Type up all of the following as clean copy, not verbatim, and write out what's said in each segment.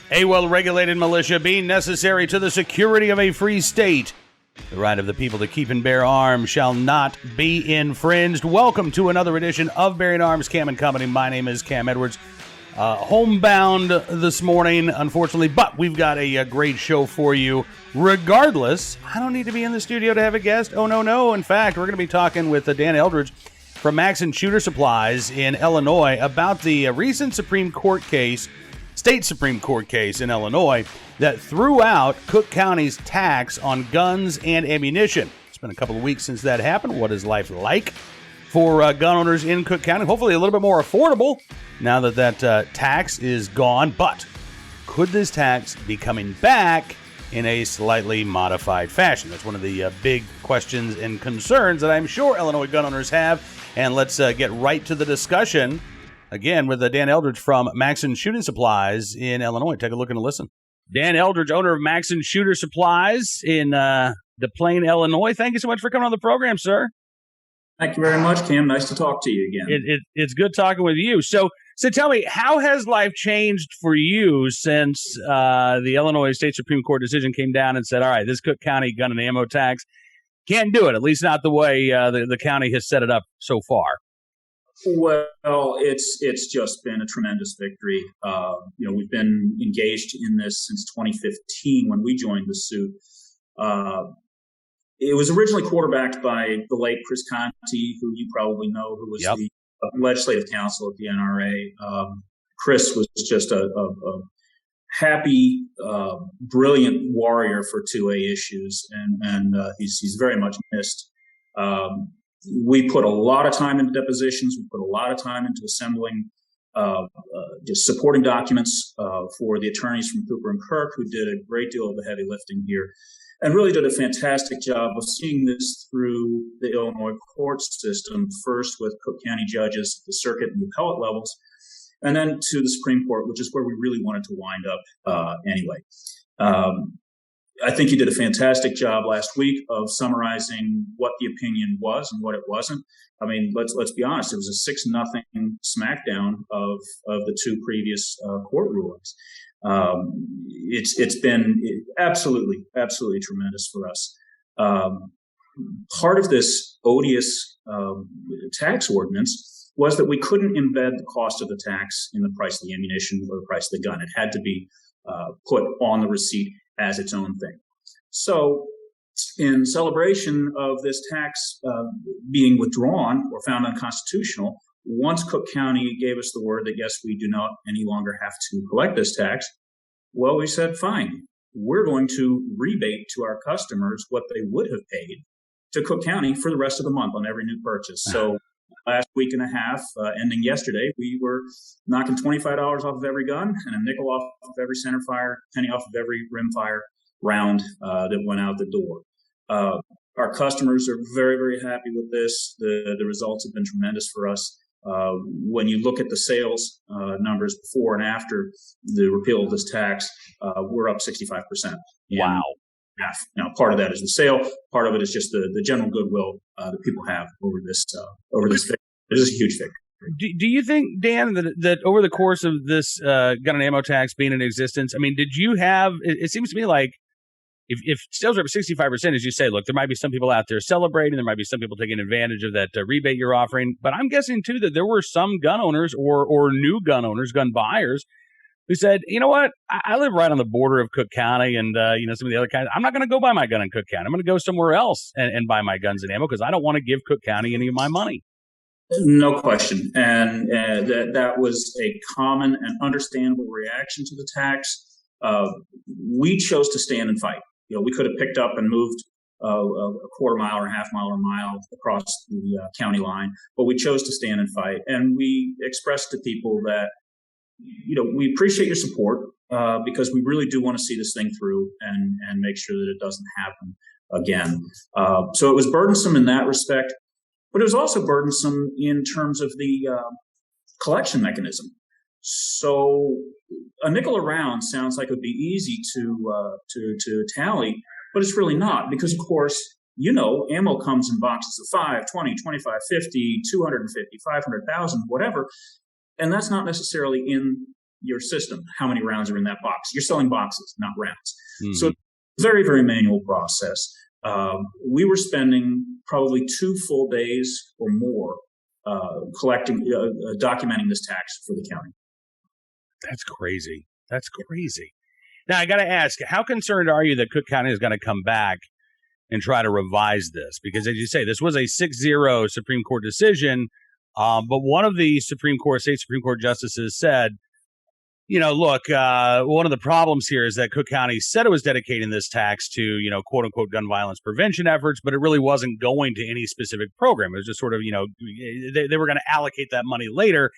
A well-regulated militia being necessary to the security of a free state. The right of the people to keep and bear arms shall not be infringed. Welcome to another edition of Bearing Arms, Cam and Company. My name is Cam Edwards. Homebound this morning, unfortunately, but we've got a great show for you. Regardless, I don't need to be in the studio to have a guest. Oh, no. In fact, we're going to be talking with Dan Eldridge from Maxon Shooter Supplies in Illinois about the recent state Supreme Court case in Illinois that threw out Cook County's tax on guns and ammunition. It's been a couple of weeks since that happened. What is life like for gun owners in Cook County? Hopefully a little bit more affordable now that tax is gone. But could this tax be coming back in a slightly modified fashion? That's one of the big questions and concerns that I'm sure Illinois gun owners have. And let's get right to the discussion. Again, with Dan Eldridge from Maxon Shooting Supplies in Illinois. Take a look and a listen. Dan Eldridge, owner of Maxon Shooter Supplies in Des Plaines, Illinois. Thank you so much for coming on the program, sir. Thank you very much, Cam. Nice to talk to you again. It's good talking with you. So tell me, how has life changed for you since the Illinois State Supreme Court decision came down and said, all right, this Cook County gun and ammo tax can't do it, at least not the way the county has set it up so far? Well, it's just been a tremendous victory. We've been engaged in this since 2015 when we joined the suit. It was originally quarterbacked by the late Chris Conti, who you probably know, who was the legislative counsel at the NRA. Chris was just a happy, brilliant warrior for 2A issues, and he's very much missed. We put a lot of time into depositions. We put a lot of time into assembling just supporting documents for the attorneys from Cooper and Kirk, who did a great deal of the heavy lifting here and really did a fantastic job of seeing this through the Illinois court system, first with Cook County judges, the circuit and the appellate levels, and then to the Supreme Court, which is where we really wanted to wind up anyway. I think you did a fantastic job last week of summarizing what the opinion was and what it wasn't. I mean, let's be honest. It was a 6-0 smackdown of the two previous court rulings. It's been absolutely tremendous for us. Part of this odious tax ordinance was that we couldn't embed the cost of the tax in the price of the ammunition or the price of the gun. It had to be put on the receipt as its own thing. So in celebration of this tax being withdrawn or found unconstitutional, once Cook County gave us the word that, yes, we do not any longer have to collect this tax, well, we said, fine, we're going to rebate to our customers what they would have paid to Cook County for the rest of the month on every new purchase. So last week and a half, ending yesterday, we were knocking $25 off of every gun and a nickel off of every center fire, penny off of every rimfire round that went out the door. Our customers are very, very happy with this. The results have been tremendous for us. When you look at the sales numbers before and after the repeal of this tax, we're up 65%. Wow. Now, part of that is the sale. Part of it is just the general goodwill that people have over this victory. This is a huge victory. Do you think, Dan, that over the course of this gun and ammo tax being in existence, I mean, did you have? It seems to me like if sales are up 65%, as you say, look, there might be some people out there celebrating. There might be some people taking advantage of that rebate you're offering. But I'm guessing too that there were some gun owners or new gun owners, gun buyers, who said, you know what, I live right on the border of Cook County and, some of the other kinds. I'm not going to go buy my gun in Cook County. I'm going to go somewhere else and buy my guns and ammo because I don't want to give Cook County any of my money. No question. And that was a common and understandable reaction to the tax. We chose to stand and fight. We could have picked up and moved a quarter mile or a half mile or a mile across the county line, but we chose to stand and fight. And we expressed to people that, we appreciate your support because we really do want to see this thing through and make sure that it doesn't happen again. So it was burdensome in that respect, but it was also burdensome in terms of the collection mechanism. So a nickel a round sounds like it would be easy to tally, but it's really not because, of course, ammo comes in boxes of 5, 20, 25, 50, 250, 500,000, whatever. And that's not necessarily in your system, how many rounds are in that box. You're selling boxes, not rounds. Mm-hmm. So very, very manual process. We were spending probably 2 full days or more documenting this tax for the county. That's crazy. That's crazy. Now, I got to ask, how concerned are you that Cook County is going to come back and try to revise this? Because, as you say, this was a 6-0 Supreme Court decision, but one of the state Supreme Court justices said, look, one of the problems here is that Cook County said it was dedicating this tax to, quote unquote, gun violence prevention efforts, but it really wasn't going to any specific program. It was just sort of, they were going to allocate that money later.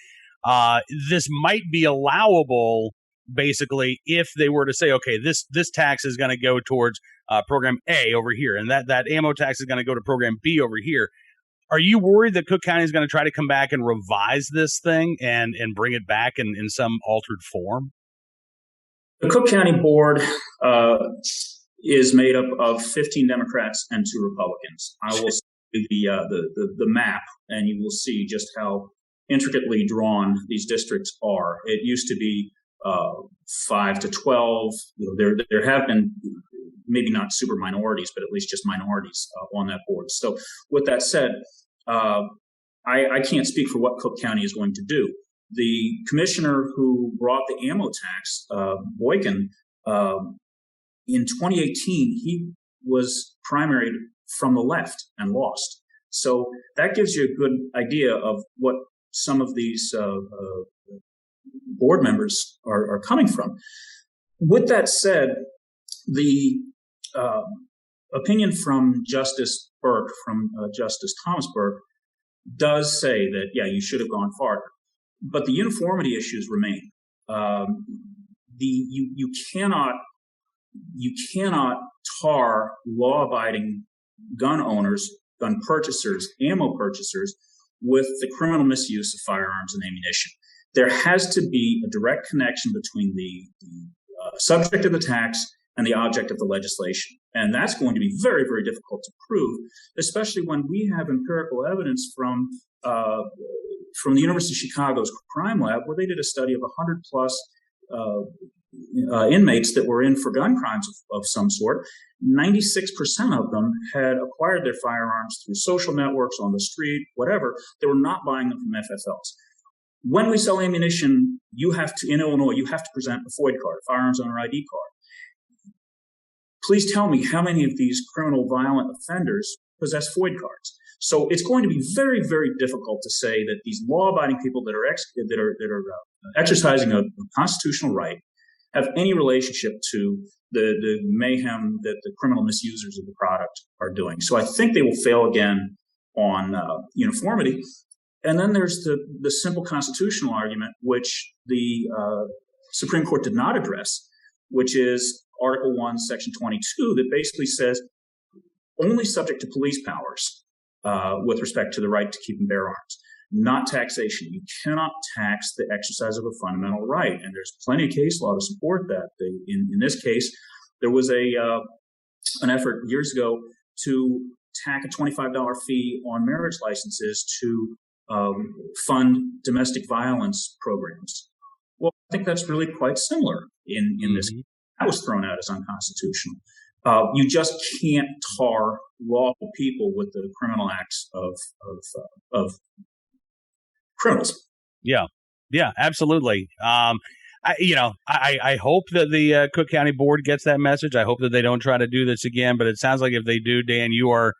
This might be allowable, basically, if they were to say, okay, this tax is going to go towards program A over here, and that ammo tax is going to go to program B over here. Are you worried that Cook County is going to try to come back and revise this thing and bring it back in some altered form? The Cook County Board is made up of 15 Democrats and 2 Republicans. I will see the map, and you will see just how intricately drawn these districts are. It used to be 5 to 12. There have been maybe not super minorities, but at least just minorities on that board. So with that said, I can't speak for what Cook County is going to do. The commissioner who brought the ammo tax, Boykin, in 2018, he was primaried from the left and lost. So that gives you a good idea of what some of these board members are coming from. With that said, the opinion from Justice Burke, Justice Thomas Burke, does say that, yeah, you should have gone farther. But the uniformity issues remain. You cannot tar law-abiding gun owners, gun purchasers, ammo purchasers with the criminal misuse of firearms and ammunition. There has to be a direct connection between the subject of the tax and the object of the legislation. And that's going to be very, very difficult to prove, especially when we have empirical evidence from the University of Chicago's crime lab, where they did a study of 100 plus inmates that were in for gun crimes of some sort. 96% of them had acquired their firearms through social networks, on the street, whatever. They were not buying them from FFLs. When we sell ammunition, in Illinois, you have to present a FOID card, a firearms owner ID card. Please tell me how many of these criminal violent offenders possess FOID cards. So it's going to be very, very difficult to say that these law-abiding people that are exercising a constitutional right have any relationship to the mayhem that the criminal misusers of the product are doing. So I think they will fail again on uniformity. And then there's the simple constitutional argument, which the Supreme Court did not address, which is Article 1, Section 22, that basically says only subject to police powers with respect to the right to keep and bear arms, not taxation. You cannot tax the exercise of a fundamental right. And there's plenty of case law to support that. In this case, there was an effort years ago to tack a $25 fee on marriage licenses to fund domestic violence programs. Well, I think that's really quite similar in this. That was thrown out as unconstitutional. You just can't tar lawful people with the criminal acts of criminals. Yeah, absolutely. I hope that the Cook County Board gets that message. I hope that they don't try to do this again. But it sounds like if they do, Dan, you are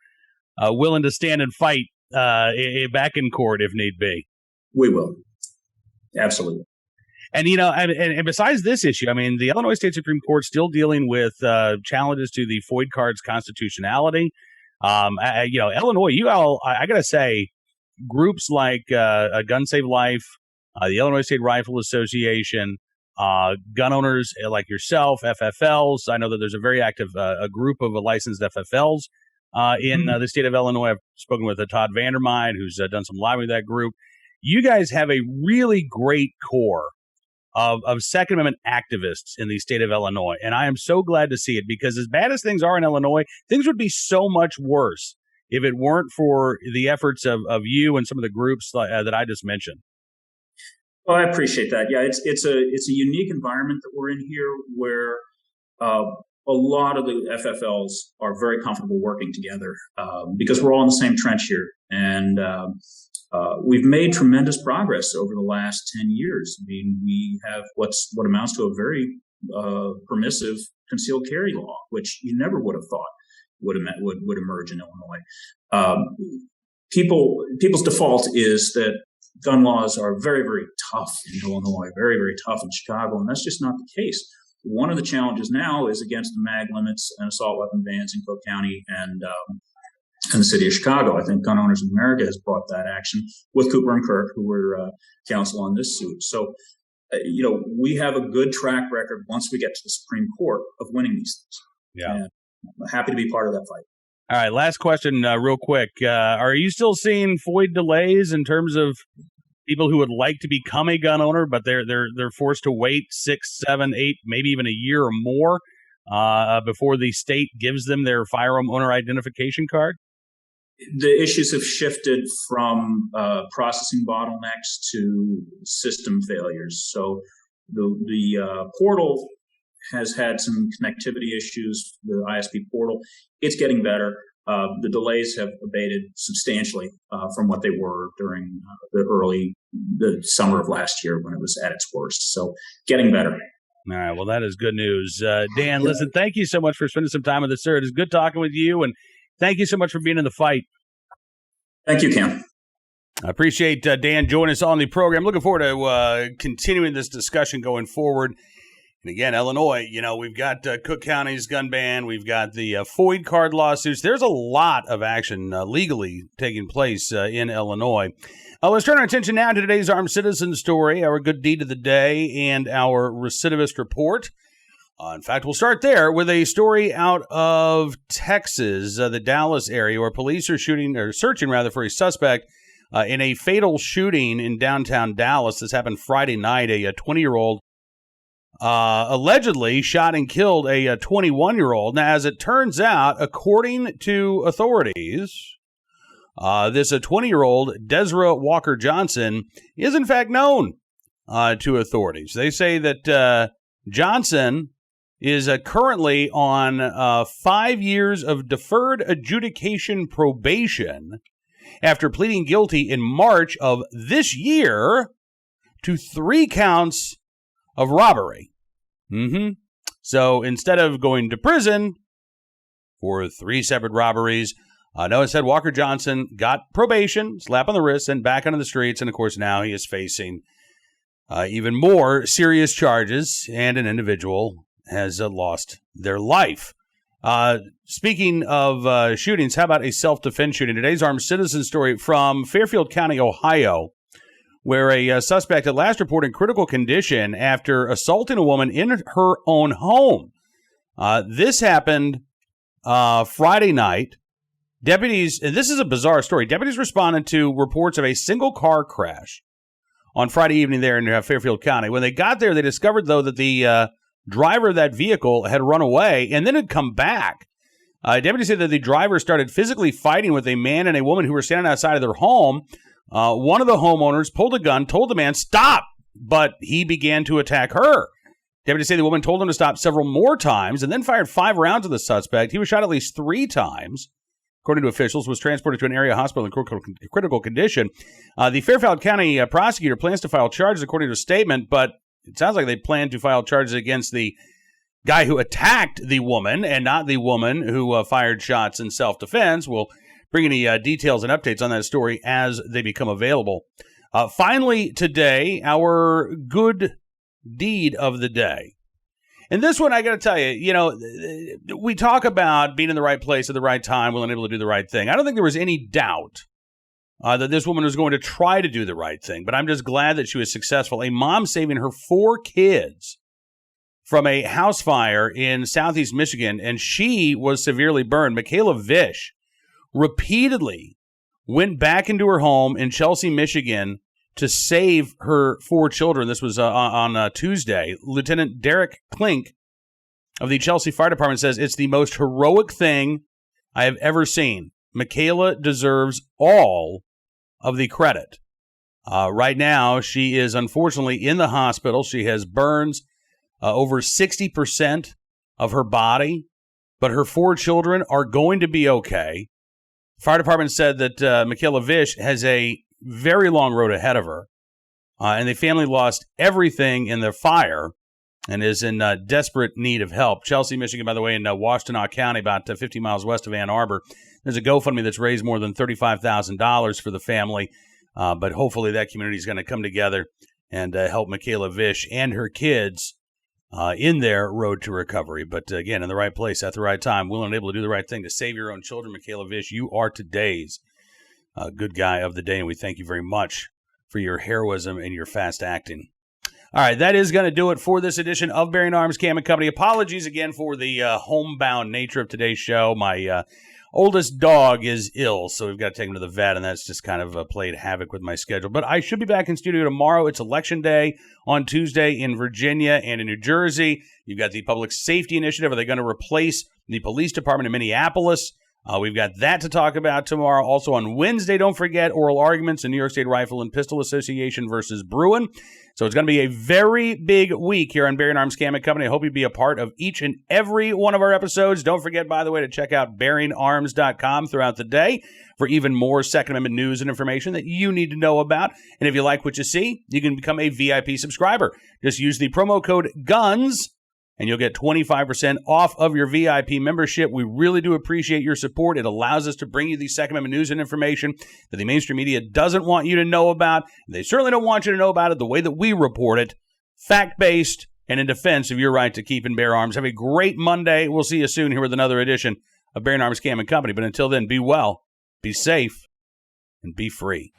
willing to stand and fight back in court if need be. We will. Absolutely. And, and besides this issue, I mean, the Illinois State Supreme Court still dealing with challenges to the FOID card's constitutionality. Illinois, I got to say, groups like Gun Save Life, the Illinois State Rifle Association, gun owners like yourself, FFLs. I know that there's a very active a group of licensed FFLs in the state of Illinois. I've spoken with Todd Vandermeid, who's done some lobbying with that group. You guys have a really great core of Second Amendment activists in the state of Illinois. And I am so glad to see it, because as bad as things are in Illinois, things would be so much worse if it weren't for the efforts of you and some of the groups that I just mentioned. Well, I appreciate that. Yeah, it's a unique environment that we're in here, where a lot of the FFLs are very comfortable working together, because we're all in the same trench here, and we've made tremendous progress over the last 10 years. I mean, we have what amounts to a very permissive concealed carry law, which you never would have thought would emerge in Illinois. People's default is that gun laws are very, very tough in Illinois, very, very tough in Chicago, and that's just not the case. One of the challenges now is against the mag limits and assault weapon bans in Cook County and the city of Chicago. I think Gun Owners of America has brought that action with Cooper and Kirk, who were counsel on this suit. So, we have a good track record once we get to the Supreme Court of winning these things. Yeah. And I'm happy to be part of that fight. All right, last question real quick. Are you still seeing FOID delays in terms of people who would like to become a gun owner, but they're forced to wait 6, 7, 8, maybe even a year or more before the state gives them their firearm owner identification card? The issues have shifted from processing bottlenecks to system failures. So the portal has had some connectivity issues, the ISP portal. It's getting better. The delays have abated substantially from what they were during the summer of last year when it was at its worst. So getting better. All right. Well, that is good news. Dan, listen, thank you so much for spending some time with us, sir. It is good talking with you, and thank you so much for being in the fight. Thank you, Cam. I appreciate Dan joining us on the program. Looking forward to continuing this discussion going forward. And again, Illinois, we've got Cook County's gun ban. We've got the FOID card lawsuits. There's a lot of action legally taking place in Illinois. Let's turn our attention now to today's Armed Citizen story, our good deed of the day, and our recidivist report. In fact, we'll start there with a story out of Texas, the Dallas area, where police are searching for a suspect in a fatal shooting in downtown Dallas. This happened Friday night. A 20-year-old allegedly shot and killed a 21-year-old. Now, as it turns out, according to authorities, this 20-year-old, Desra Walker Johnson, is in fact known to authorities. They say that Johnson is currently on 5 years of deferred adjudication probation after pleading guilty in March of this year to 3 counts of robbery. So instead of going to prison for 3 separate robberies, instead Walker Johnson got probation, slap on the wrist, and back onto the streets. And of course, now he is facing even more serious charges, and an individual has lost their life. Speaking of shootings, how about a self-defense shooting? Today's Armed Citizen story from Fairfield County, Ohio, where a suspect at last reported in critical condition after assaulting a woman in her own home. This happened Friday night. Deputies, and this is a bizarre story, deputies responded to reports of a single car crash on Friday evening there in Fairfield County. When they got there, they discovered, though, that the driver of that vehicle had run away and then had come back. Deputies said that the driver started physically fighting with a man and a woman who were standing outside of their home. One of the homeowners pulled a gun, told the man, "Stop!" but he began to attack her. Deputies say the woman told him to stop several more times and then fired 5 rounds at the suspect. He was shot at least 3 times. According to officials, was transported to an area hospital in critical condition. The Fairfield County prosecutor plans to file charges according to a statement, but it sounds like they plan to file charges against the guy who attacked the woman and not the woman who fired shots in self-defense. We'll bring any details and updates on that story as they become available. Finally, today, our good deed of the day. And this one, I got to tell you, we talk about being in the right place at the right time, willing and able to do the right thing. I don't think there was any doubt that this woman was going to try to do the right thing, but I'm just glad that she was successful. A mom saving her 4 kids from a house fire in southeast Michigan, and she was severely burned. Michaela Vish repeatedly went back into her home in Chelsea, Michigan, to save her 4 children. This was on Tuesday. Lieutenant Derek Klink of the Chelsea Fire Department says it's the most heroic thing I have ever seen. Michaela deserves all of the credit. Right now, she is unfortunately in the hospital. She has burns over 60% of her body, but her 4 children are going to be okay. Fire department said that Michaela Vish has a very long road ahead of her, and the family lost everything in the fire and is in desperate need of help. Chelsea, Michigan, by the way, in Washtenaw County, about 50 miles west of Ann Arbor, there's a GoFundMe that's raised more than $35,000 for the family, but hopefully that community is going to come together and help Michaela Vish and her kids in their road to recovery. But again, in the right place at the right time, willing and able to do the right thing to save your own children. Michaela Vish, you are today's good guy of the day, and we thank you very much for your heroism and your fast acting. All right, that is going to do it for this edition of Bearing Arms Cam & Company. Apologies again for the homebound nature of today's show. My oldest dog is ill, so we've got to take him to the vet, and that's just kind of played havoc with my schedule. But I should be back in studio tomorrow. It's Election Day on Tuesday in Virginia and in New Jersey. You've got the Public Safety Initiative. Are they going to replace the police department in Minneapolis? We've got that to talk about tomorrow. Also on Wednesday, don't forget, oral arguments in New York State Rifle and Pistol Association versus Bruin. So it's going to be a very big week here on Bearing Arms Cam & Company. I hope you'll be a part of each and every one of our episodes. Don't forget, by the way, to check out bearingarms.com throughout the day for even more Second Amendment news and information that you need to know about. And if you like what you see, you can become a VIP subscriber. Just use the promo code GUNS, and you'll get 25% off of your VIP membership. We really do appreciate your support. It allows us to bring you the Second Amendment news and information that the mainstream media doesn't want you to know about. They certainly don't want you to know about it the way that we report it, fact-based and in defense of your right to keep and bear arms. Have a great Monday. We'll see you soon here with another edition of Bearing Arms Cam & Company. But until then, be well, be safe, and be free.